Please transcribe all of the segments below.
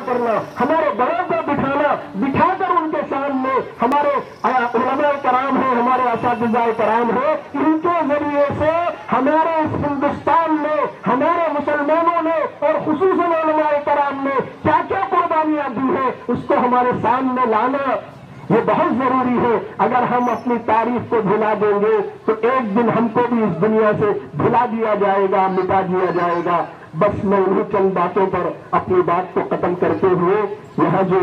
کرنا، ہمارے بڑوں کو بٹھانا، بٹھا کر ان کے سامنے ہمارے علماء کرام ہیں، ہمارے اساتذہ کرام ہیں، ان کے ذریعے سے ہمارے اس ہندوستان میں ہمارے مسلمانوں نے اور خصوصاً علماء کرام نے کیا کیا قربانیاں دی ہیں اس کو ہمارے سامنے لانا یہ بہت ضروری ہے۔ اگر ہم اپنی تاریخ کو بھلا دیں گے تو ایک دن ہم کو بھی اس دنیا سے بھلا دیا جائے گا، مٹا دیا جائے گا۔ بس میں انہیں چند باتوں پر اپنی بات کو ختم کرتے ہوئے یہاں جو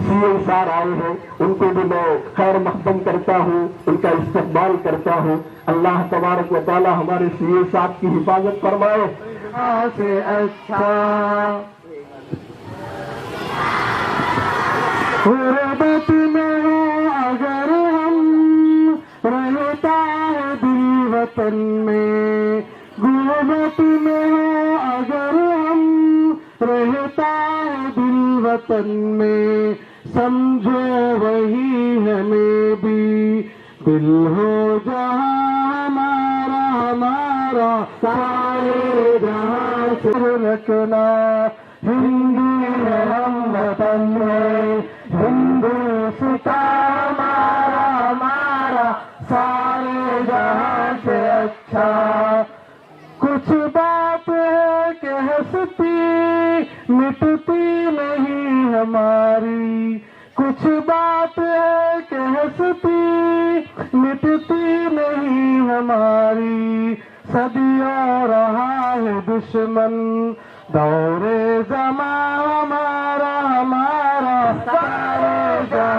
CA صاحب آئے ہیں ان کو بھی میں خیر مقدم کرتا ہوں، ان کا استقبال کرتا ہوں۔ اللہ تبارک و تعالی ہمارے CA صاحب کی حفاظت فرمائے۔ سے اچھا غربت میں ہو اگر ہم، رہتا ہے دل وطن میں، غربت میں ہو اگر ہم، رہتا ہے دل وطن میں، سمجھو وہی ہمیں بھی دل ہو جہاں ہمارا، ہمارا سارے جہاں سے رکھنا، ہندو ہے ہم وطن ہے، ہندوستان ہمارا، ہمارا سارے جہاں سے اچھا۔ کچھ بات ہے کہ ہستی مٹتی نہیں ہماری، کچھ بات ہے کہ ہستی مٹتی نہیں ہماری، صدیوں رہا ہے دشمن دور زماں ہمارا،